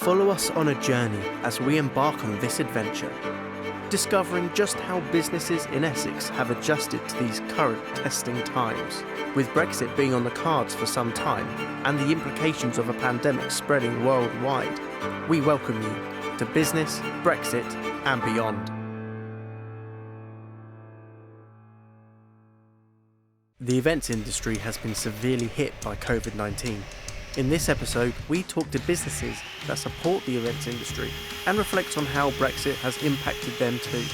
Follow us on a journey as we embark on this adventure, discovering just how businesses in Essex have adjusted to these current testing times. With Brexit being on the cards for some time and the implications of a pandemic spreading worldwide, we welcome you to Business, Brexit and Beyond. The events industry has been severely hit by COVID-19. In this episode, we talk to businesses that support the events industry and reflect on how Brexit has impacted them too.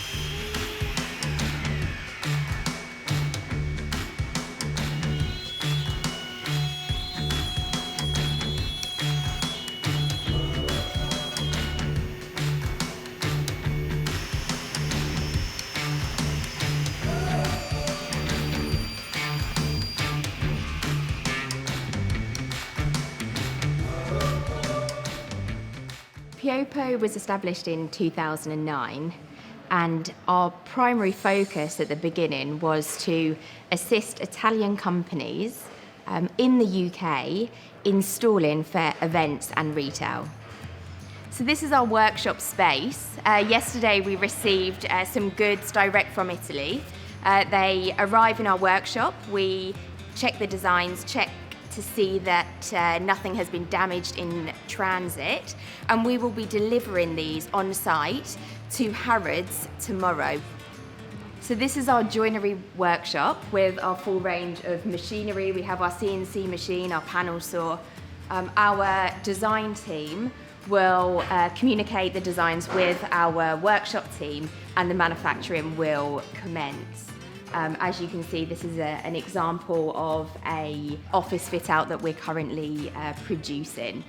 Piopo was established in 2009, and our primary focus at the beginning was to assist Italian companies in the UK installing for events and retail. So this is our workshop space. Yesterday we received some goods direct from Italy. They arrive in our workshop, we check the designs, check to see that nothing has been damaged in transit, and we will be delivering these on site to Harrods tomorrow. So this is our joinery workshop with our full range of machinery. We have our CNC machine, our panel saw. Our design team will communicate the designs with our workshop team, and the manufacturing will commence. As you can see, this is an example of an office fit out that we're currently producing.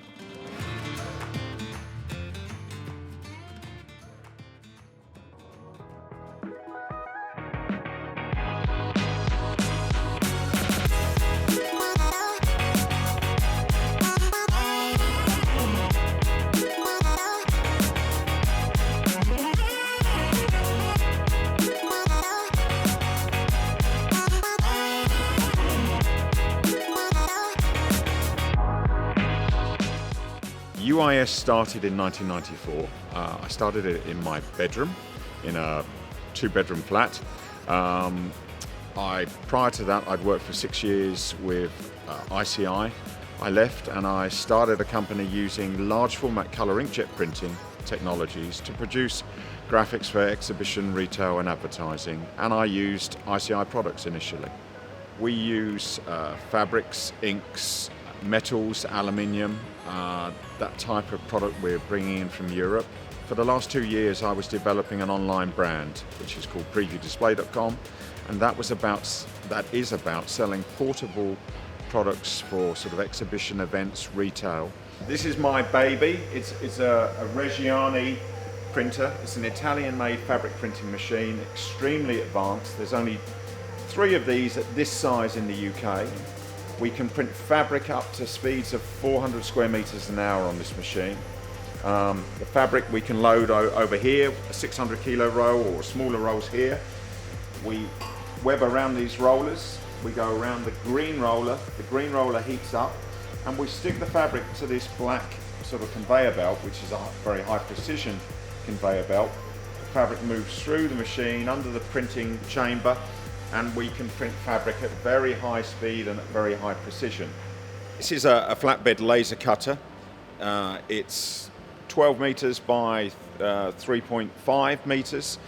UIS started in 1994. I started it in my bedroom, in a two-bedroom flat. Prior to that, I'd worked for 6 years with ICI. I left and I started a company using large format colour inkjet printing technologies to produce graphics for exhibition, retail and advertising, and I used ICI products initially. We use fabrics, inks, metals, aluminium, that type of product we're bringing in from Europe. For the last 2 years I was developing an online brand which is called previewdisplay.com, and that is about selling portable products for sort of exhibition events, retail. This is my baby. It's a Reggiani printer. It's an Italian made fabric printing machine, extremely advanced. There's only 3 of these at this size in the UK. We can print fabric up to speeds of 400 square meters an hour on this machine. The fabric we can load over here, a 600 kilo roll or smaller rolls here. We web around these rollers. We go around the green roller heats up, and we stick the fabric to this black sort of conveyor belt, which is a very high precision conveyor belt. The fabric moves through the machine under the printing chamber, and we can print fabric at very high speed and at very high precision. This is a flatbed laser cutter. It's 12 meters by 3.5 meters.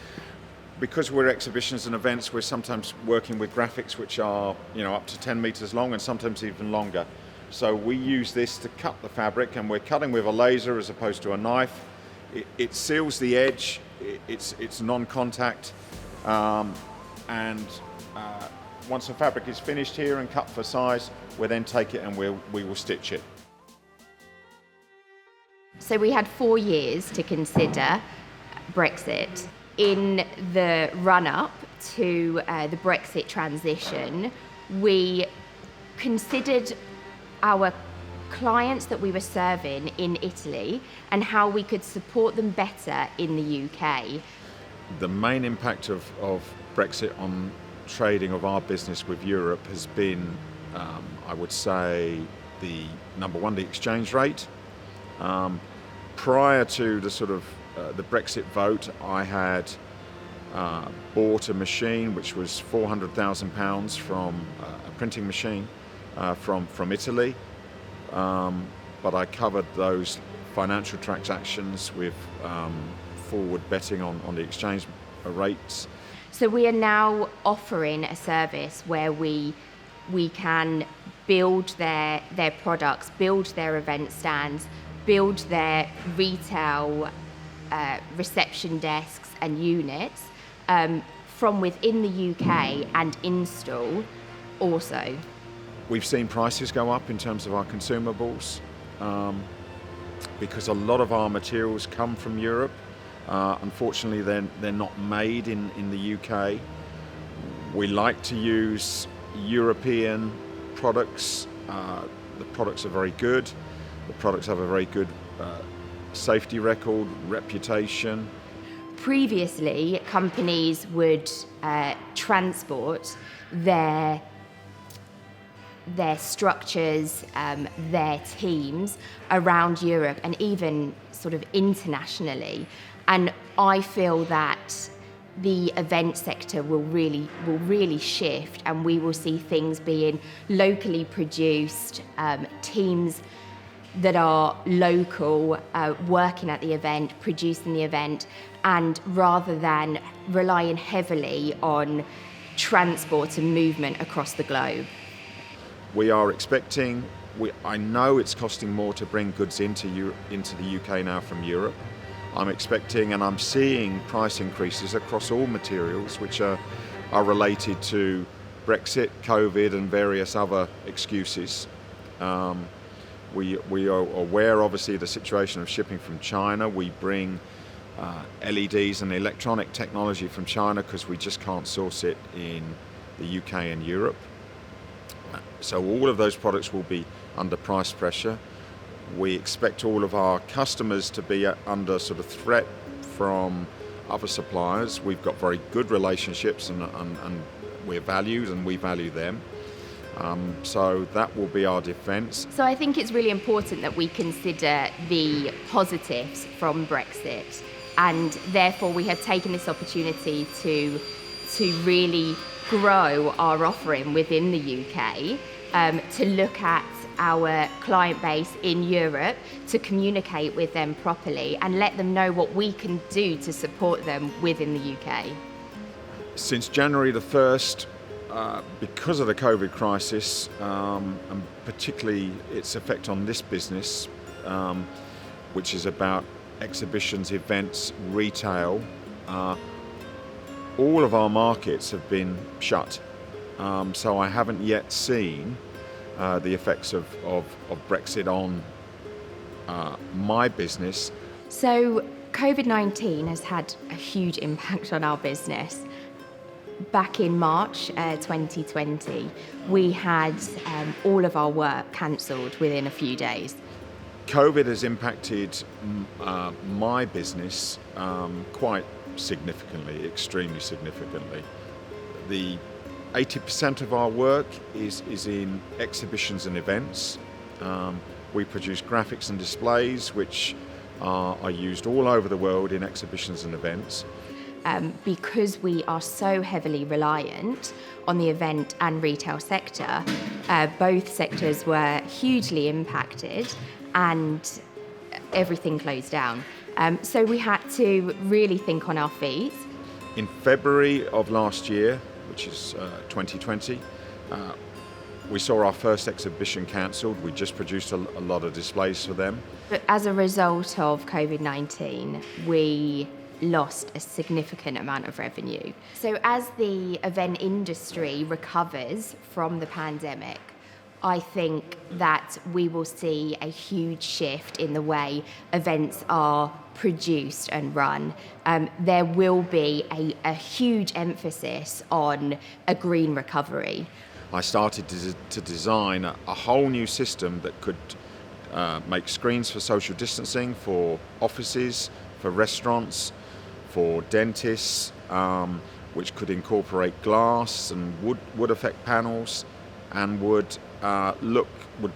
Because we're exhibitions and events, we're sometimes working with graphics which are, up to 10 meters long and sometimes even longer. So we use this to cut the fabric, and we're cutting with a laser as opposed to a knife. It seals the edge, it's non-contact, and once the fabric is finished here and cut for size, we'll then take it and we will stitch it. So we had 4 years to consider Brexit. In the run-up to the Brexit transition, we considered our clients that we were serving in Italy and how we could support them better in the UK. The main impact of Brexit on trading of our business with Europe has been, I would say, the exchange rate. prior to the sort of the Brexit vote, I had bought a machine which was £400,000 from a printing machine from Italy, but I covered those financial transactions with forward betting on the exchange rates. So we are now offering a service where we can build their products, build their event stands, build their retail reception desks and units from within the UK and install also. We've seen prices go up in terms of our consumables because a lot of our materials come from Europe. Unfortunately, they're not made in the UK. We like to use European products. The products are very good. The products have a very good safety record, reputation. Previously, companies would transport their structures, their teams around Europe and even sort of internationally. And I feel that the event sector will really shift, and we will see things being locally produced, teams that are local, working at the event, producing the event, and rather than relying heavily on transport and movement across the globe. We are expecting, I know it's costing more to bring goods into the UK now from Europe. I'm expecting and I'm seeing price increases across all materials which are related to Brexit, Covid and various other excuses. We are aware obviously of the situation of shipping from China. We bring LEDs and electronic technology from China because we just can't source it in the UK and Europe. So all of those products will be under price pressure. We expect all of our customers to be under sort of threat from other suppliers. We've got very good relationships and we're valued and we value them. So that will be our defence. So I think it's really important that we consider the positives from Brexit, and therefore we have taken this opportunity to really grow our offering within the UK, to look at our client base in Europe, to communicate with them properly and let them know what we can do to support them within the UK. Since January the 1st, because of the COVID crisis, and particularly its effect on this business, which is about exhibitions, events, retail, all of our markets have been shut. So I haven't yet seen the effects of Brexit on my business. So COVID-19 has had a huge impact on our business. Back in March 2020, we had all of our work cancelled within a few days. COVID has impacted my business quite significantly, extremely significantly. The 80% of our work is in exhibitions and events. We produce graphics and displays which are used all over the world in exhibitions and events. Because we are so heavily reliant on the event and retail sector, both sectors were hugely impacted and everything closed down. So we had to really think on our feet. In February of last year, which is 2020, we saw our first exhibition cancelled. We just produced a lot of displays for them. But as a result of COVID-19, we lost a significant amount of revenue. So as the event industry recovers from the pandemic, I think that we will see a huge shift in the way events are produced and run. There will be a huge emphasis on a green recovery. I started to design a whole new system that could make screens for social distancing, for offices, for restaurants, for dentists, which could incorporate glass and wood effect panels, and would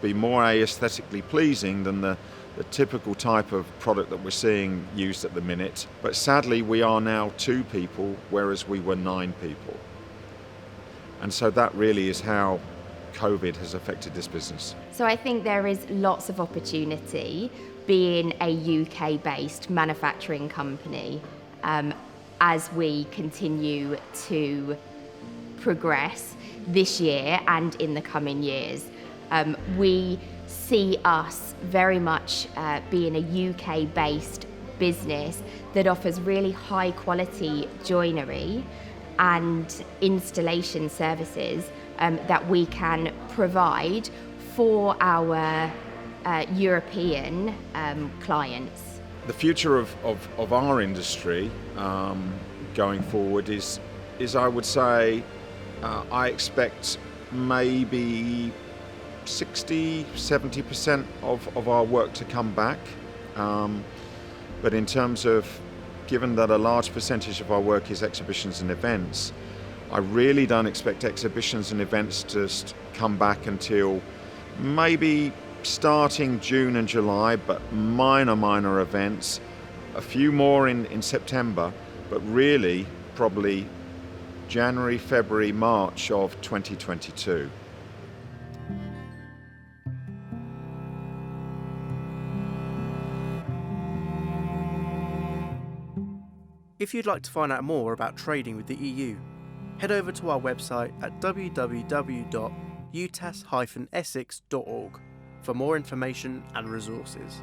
be more aesthetically pleasing than the the typical type of product that we're seeing used at the minute. But sadly, we are now 2 people, whereas we were 9 people. And so that really is how COVID has affected this business. So I think there is lots of opportunity being a UK-based manufacturing company as we continue to progress this year and in the coming years. We see us very much being a UK-based business that offers really high-quality joinery and installation services that we can provide for our European clients. The future of our industry going forward is I would say, I expect maybe 60-70% of our work to come back. But in terms of, given that a large percentage of our work is exhibitions and events, I really don't expect exhibitions and events to come back until maybe starting June and July, but minor events, a few more in September, but really probably January, February, March of 2022. If you'd like to find out more about trading with the EU, head over to our website at www.utas-essex.org for more information and resources.